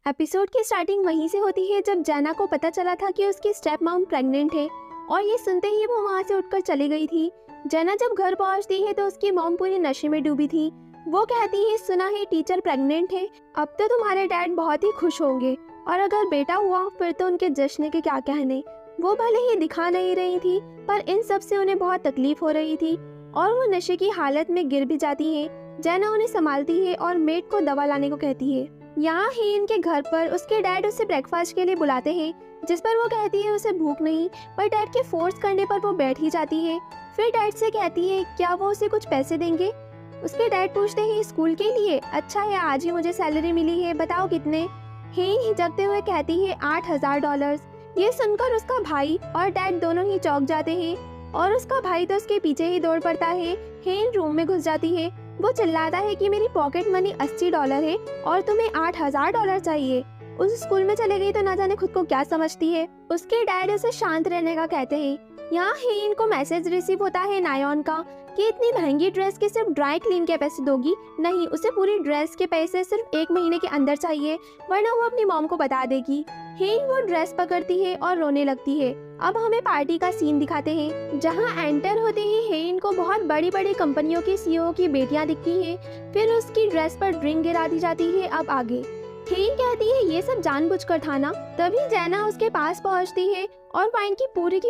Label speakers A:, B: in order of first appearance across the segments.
A: Episode की starting वहीं से होती है जब जैना को पता चला था कि उसकी स्टेप मॉम प्रेग्नेंट है और ये सुनते ही वो वहाँ से उठकर चली गई थी। जैना जब घर पहुँचती है तो उसकी मॉम पूरी नशे में डूबी थी। वो कहती है, सुना है टीचर प्रेग्नेंट है, अब तो तुम्हारे डैड बहुत ही खुश होंगे और अगर बेटा हुआ फिर तो उनके जश्न के क्या कहने। वो भले ही दिखा नहीं रही थी पर इन सब से उन्हें बहुत तकलीफ हो रही थी और वो नशे की हालत में गिर भी जाती है। जैना उन्हें संभालती है और मेड को दवा लाने को कहती है। यहाँ हेन के घर पर उसके डैड उसे ब्रेकफास्ट के लिए बुलाते हैं, जिस पर वो कहती है उसे भूख नहीं, पर डैड के फोर्स करने पर वो बैठ ही जाती है। फिर डैड से कहती है क्या वो उसे कुछ पैसे देंगे। उसके डैड पूछते हैं स्कूल के लिए। अच्छा है, आज ही मुझे सैलरी मिली है, बताओ कितने। हेन हिचकते हुए कहती है $8000। ये सुनकर उसका भाई और डैड दोनों ही चौंक जाते हैं और उसका भाई तो उसके पीछे ही दौड़ पड़ता है। हेन रूम में घुस जाती है। वो चिल्लाता है कि मेरी पॉकेट मनी $80 है और तुम्हें $8000 चाहिए। उस स्कूल में चले गई तो ना जाने खुद को क्या समझती है। उसके डैड उसे शांत रहने का कहते हैं। यहाँ हेन को मैसेज रिसीव होता है नायोन का कि इतनी महंगी ड्रेस के सिर्फ ड्राई क्लीन के पैसे दोगी। नहीं, उसे पूरी ड्रेस के पैसे सिर्फ 1 महीने के अंदर चाहिए, वरना वो अपनी मॉम को बता देगी। हेन वो ड्रेस पकड़ती है और रोने लगती है। अब हमें पार्टी का सीन दिखाते हैं, जहाँ एंटर होते ही हेन को बहुत बड़ी बड़ी कंपनियों के सीईओ की बेटियां दिखती हैं। फिर उसकी ड्रेस पर ड्रिंक गिरा दी जाती है। अब आगे हेन कहती है ये सब जानबूझकर था ना। तभी जैना उसके पास पहुंचती है और वाइन की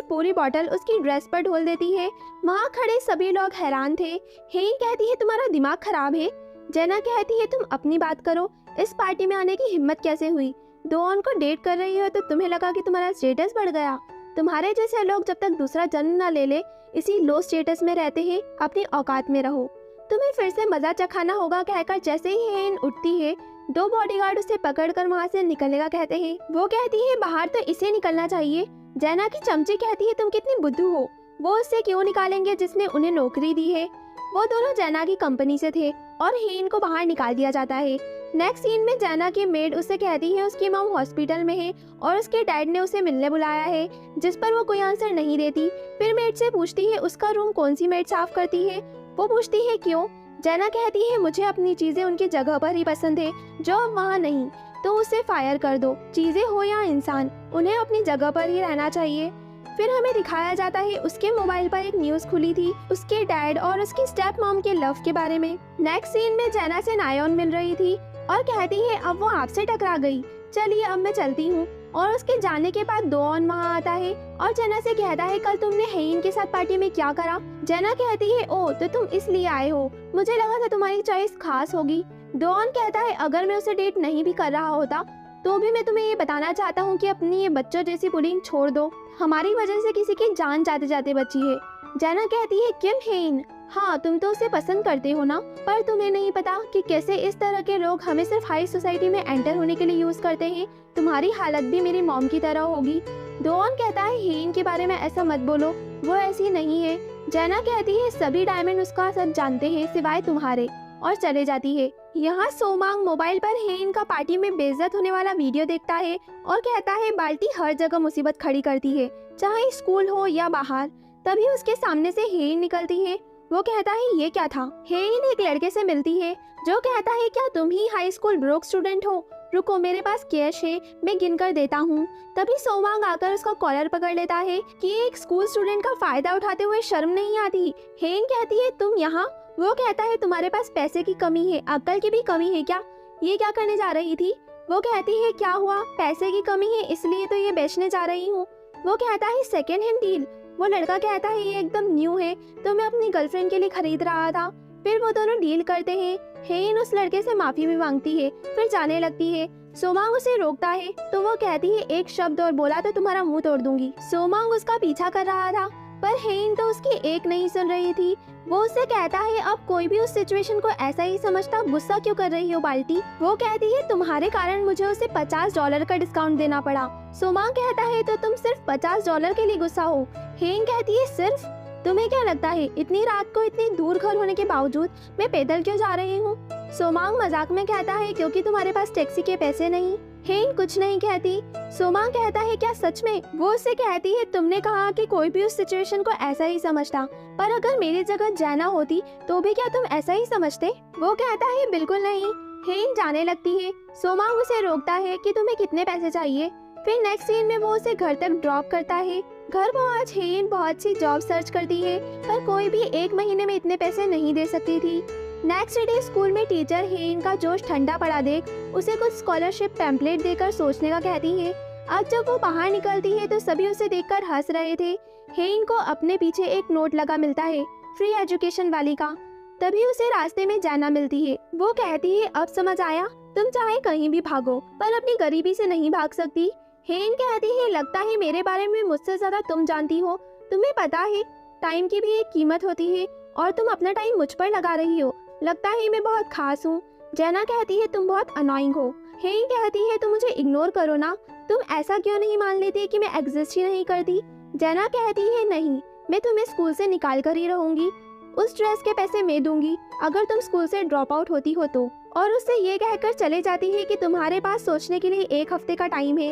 A: पूरी बोतल उसकी ड्रेस पर ढोल देती है। वहाँ खड़े सभी लोग हैरान थे। हेन कहती है तुम्हारा दिमाग खराब है। जैना कहती है तुम अपनी बात करो, इस पार्टी में आने की हिम्मत कैसे हुई। दोन को डेट कर रही हो तो तुम्हें लगा कि तुम्हारा स्टेटस बढ़ गया। तुम्हारे जैसे लोग जब तक दूसरा जन्म न ले ले इसी लो स्टेटस में रहते हैं, अपनी औकात में रहो। तुम्हें फिर से मजा चखाना होगा, कहकर जैसे ही हेन उठती है 2 बॉडीगार्ड उसे पकड़कर वहाँ से निकलने का कहते हैं। वो कहती है बाहर तो इसे निकलना चाहिए। जैना की चमची कहती है तुम कितनी बुद्धू हो, वो उससे क्यों निकालेंगे जिसने उन्हें नौकरी दी है। वो दोनों जैना की कंपनी से थे और हेन को बाहर निकाल दिया जाता है। नेक्स्ट सीन में जैना की मेड उससे कहती है उसकी मॉम हॉस्पिटल में है और उसके डैड ने उसे मिलने बुलाया है, जिस पर वो कोई आंसर नहीं देती। फिर मेड से पूछती है उसका रूम कौन सी मेड साफ करती है। वो पूछती है क्यों। जैना कहती है मुझे अपनी चीजें उनकी जगह पर ही पसंद है, जो अब वहाँ नहीं तो उसे फायर कर दो। चीजें हो या इंसान, उन्हें अपनी जगह पर ही रहना चाहिए। फिर हमें दिखाया जाता है उसके मोबाइल पर एक न्यूज खुली थी उसके डैड और उसकी स्टेप मॉम के लव के बारे में। नेक्स्ट सीन में जैना से नायोन मिल रही थी और कहती है अब वो आपसे टकरा गई, चलिए अब मैं चलती हूँ। और उसके जाने के बाद दोन वहाँ आता है और जैना से कहता है कल तुमने हेन के साथ पार्टी में क्या करा। जैना कहती है ओ तो तुम इसलिए आए हो, मुझे लगा था तुम्हारी चॉइस खास होगी। दोन कहता है अगर मैं उसे डेट नहीं भी कर रहा होता तो भी मैं तुम्हें ये बताना चाहता हूँ कि अपनी ये बच्चों जैसी बुलिंग छोड़ दो, हमारी वजह से किसी की जान जाते जाते बची है। जैना कहती है किम हेन, हाँ तुम तो उसे पसंद करते हो ना, पर तुम्हें नहीं पता कि कैसे इस तरह के लोग हमें सिर्फ हाई सोसाइटी में एंटर होने के लिए यूज करते हैं। तुम्हारी हालत भी मेरी मॉम की तरह होगी। दोन कहता है हेन के बारे में ऐसा मत बोलो, वो ऐसी नहीं है। जैना कहती है सभी डायमंड उसका सच जानते हैं सिवाय तुम्हारे, और चले जाती है। यहाँ सोमांग मोबाइल पर हेन का पार्टी में बेइज्जत होने वाला वीडियो देखता है और कहता है बाल्टी हर जगह मुसीबत खड़ी करती है, चाहे स्कूल हो या बाहर। तभी उसके सामने से हेन निकलती है। वो कहता है ये क्या था। हेन एक लड़के से मिलती है जो कहता है क्या तुम ही हाई स्कूल ब्रोक स्टूडेंट हो, रुको मेरे पास कैश है, मैं गिन कर देता हूँ। तभी सोमांग आकर उसका कॉलर पकड़ लेता है कि एक स्कूल स्टूडेंट का फायदा उठाते हुए शर्म नहीं आती। हेन कहती है तुम यहाँ। वो कहता है तुम्हारे पास पैसे की कमी है, अक्ल की भी कमी है क्या, ये क्या करने जा रही थी। वो कहती है क्या हुआ, पैसे की कमी है इसलिए तो ये बेचने जा रही हूँ। वो कहता है सेकेंड हैंड डील। वो लड़का कहता है ये एकदम न्यू है, तो मैं अपनी गर्लफ्रेंड के लिए खरीद रहा था। फिर वो दोनों डील करते हैं। हेन उस लड़के से माफी भी मांगती है, फिर जाने लगती है। सोमांग उसे रोकता है तो वो कहती है एक शब्द और बोला तो तुम्हारा मुंह तोड़ दूंगी। सोमांग उसका पीछा कर रहा था पर हेन तो उसकी एक नहीं सुन रही थी। वो उससे कहता है अब कोई भी उस सिचुएशन को ऐसा ही समझता, गुस्सा क्यों कर रही हो बाल्टी। वो कहती है तुम्हारे कारण मुझे उसे $50 का डिस्काउंट देना पड़ा। सोमांग कहता है तो तुम सिर्फ $50 के लिए गुस्सा हो। हेन कहती है सिर्फ, तुम्हें क्या लगता है इतनी रात को इतनी दूर घर होने के बावजूद मैं पैदल क्यों जा रही हूँ। सोमांग मजाक में कहता है क्योंकि तुम्हारे पास टैक्सी के पैसे नहीं। हेन कुछ नहीं कहती। सोमांग कहता है क्या सच में। वो उससे कहती है तुमने कहा कि कोई भी उस सिचुएशन को ऐसा ही समझता, पर अगर मेरी जगह जैना होती तो भी क्या तुम ऐसा ही समझते। वो कहता है बिल्कुल नहीं। हेन जाने लगती है। सोमांग उसे रोकता है कि तुम्हें कितने पैसे चाहिए। फिर नेक्स्ट सीन में वो उसे घर तक ड्रॉप करता है। घर पहुंच हेन बहुत सी जॉब सर्च करती है, पर कोई भी 1 महीने में इतने पैसे नहीं दे सकती थी। नेक्स्ट डे स्कूल में टीचर हेन का जोश ठंडा पड़ा देख उसे कुछ स्कॉलरशिप पैम्पलेट देकर सोचने का कहती है। अब जब वो बाहर निकलती है तो सभी उसे देखकर हंस रहे थे। हेन को अपने पीछे एक नोट लगा मिलता है, फ्री एजुकेशन वाली का। तभी उसे रास्ते में जाना मिलती है। वो कहती है, अब समझ आया, तुम चाहे कहीं भी भागो पर अपनी गरीबी से नहीं भाग सकती। हेन कहती है, लगता है मेरे बारे में मुझसे ज्यादा तुम जानती हो। तुम्हें पता है टाइम की भी एक कीमत होती है और तुम अपना टाइम मुझ पर लगा रही हो। लगता है मैं बहुत खास हूँ। जेना कहती है, तुम बहुत अनोइंग हो। हेन कहती है, तुम मुझे इग्नोर करो ना, तुम ऐसा क्यों नहीं मान लेती कि मैं एग्जिस्ट ही नहीं करती। जेना कहती है, नहीं, मैं तुम्हें स्कूल से निकाल कर ही रहूंगी। उस ड्रेस के पैसे मैं दूंगी अगर तुम स्कूल से ड्रॉप आउट होती हो तो। और उससे ये कहकर चले जाती है कि तुम्हारे पास सोचने के लिए 1 हफ्ते का टाइम है।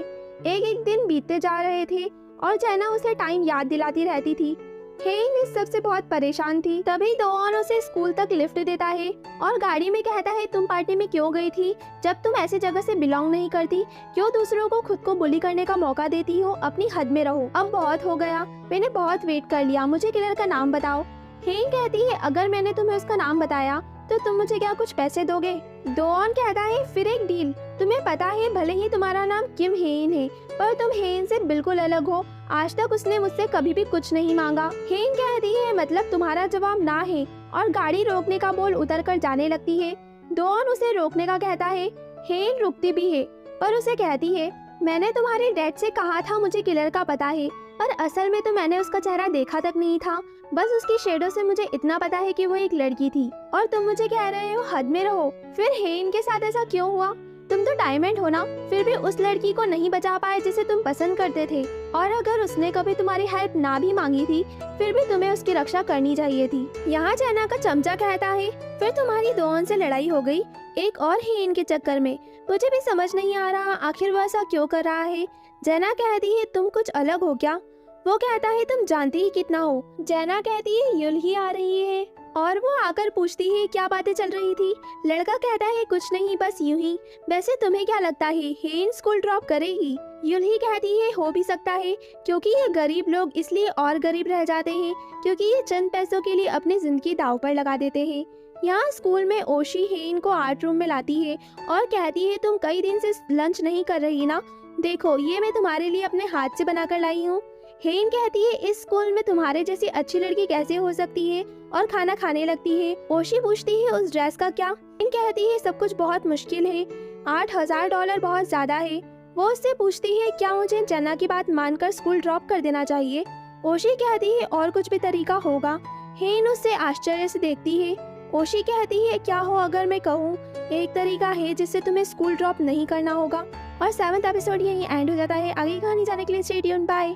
A: एक दिन बीतते जा रहे थे और जेना उसे टाइम याद दिलाती रहती थी। हेन इस सब से बहुत परेशान थी। तभी दोऑन उसे स्कूल तक लिफ्ट देता है और गाड़ी में कहता है, तुम पार्टी में क्यों गई थी जब तुम ऐसी जगह से बिलोंग नहीं करती? क्यों दूसरों को खुद को बुली करने का मौका देती हो? अपनी हद में रहो। अब बहुत हो गया, मैंने बहुत वेट कर लिया, मुझे किलर का नाम बताओ। हेन कहती है, अगर मैंने तुम्हें उसका नाम बताया तो तुम मुझे क्या कुछ पैसे दोगे? दोऑन कहता है, फिर एक डील। तुम्हें पता है भले ही तुम्हारा नाम किम हेन है, पर तुम हेन से बिल्कुल अलग हो। आज तक उसने मुझसे कभी भी कुछ नहीं मांगा। हेन कहती है, मतलब तुम्हारा जवाब ना है, और गाड़ी रोकने का बोल उतर कर जाने लगती है। दोऑन उसे रोकने का कहता है। हेन रुकती भी है, पर उसे कहती है, मैंने तुम्हारे डैड से कहा था मुझे किलर का पता है, पर असल में तो मैंने उसका चेहरा देखा तक नहीं था। बस उसकी शेडो से मुझे इतना पता है कि वो एक लड़की थी, और तुम मुझे कह रहे हो हद में रहो। फिर हेन के साथ ऐसा क्यों हुआ? तुम तो डायमंड हो ना, फिर भी उस लड़की को नहीं बचा पाए जिसे तुम पसंद करते थे। और अगर उसने कभी तुम्हारी हेल्प ना भी मांगी थी, फिर भी तुम्हें उसकी रक्षा करनी चाहिए थी। यहाँ जेना का चमचा कहता है, फिर तुम्हारी दोऑन से लड़ाई हो गई एक और हेन के चक्कर में। मुझे भी समझ नहीं आ रहा आखिर वो ऐसा क्यों कर रहा है। जेना कहती है, तुम कुछ अलग हो क्या? वो कहता है, तुम जानती ही कितना हो। जेना कहती है, युलही आ रही है, और वो आकर पूछती है क्या बातें चल रही थी। लड़का कहता है, कुछ नहीं, बस यूं ही। वैसे तुम्हें क्या लगता है हेन स्कूल ड्रॉप करेगी? युलही कहती है, हो भी सकता है, क्योंकि ये गरीब लोग इसलिए और गरीब रह जाते हैं क्योंकि ये चंद पैसों के लिए अपनी जिंदगी दांव पर लगा देते हैं। यहाँ स्कूल में ओशी हेन को आर्ट रूम में लाती है और कहती है, तुम कई दिन से लंच नहीं कर रही ना, देखो ये मैं तुम्हारे लिए अपने हाथ से बनाकर लाई हूँ। हेन कहती है, इस स्कूल में तुम्हारे जैसी अच्छी लड़की कैसे हो सकती है, और खाना खाने लगती है। ओशी पूछती है, उस ड्रेस का क्या? हेन कहती है, सब कुछ बहुत मुश्किल है, $8,000 बहुत ज्यादा है। वो उससे पूछती है, क्या मुझे जेना की बात मानकर स्कूल ड्रॉप कर देना चाहिए? ओशी कहती है, और कुछ भी तरीका होगा? हेन उससे आश्चर्य से देखती है। ओशी कहती है, क्या हो अगर मैं कहूँ एक तरीका है जिससे तुम्हें स्कूल ड्रॉप नहीं करना होगा। और 7th एपिसोड यहीं एंड हो जाता है। आगे कहानी जाने के लिए स्टे ट्यून्ड, बाय।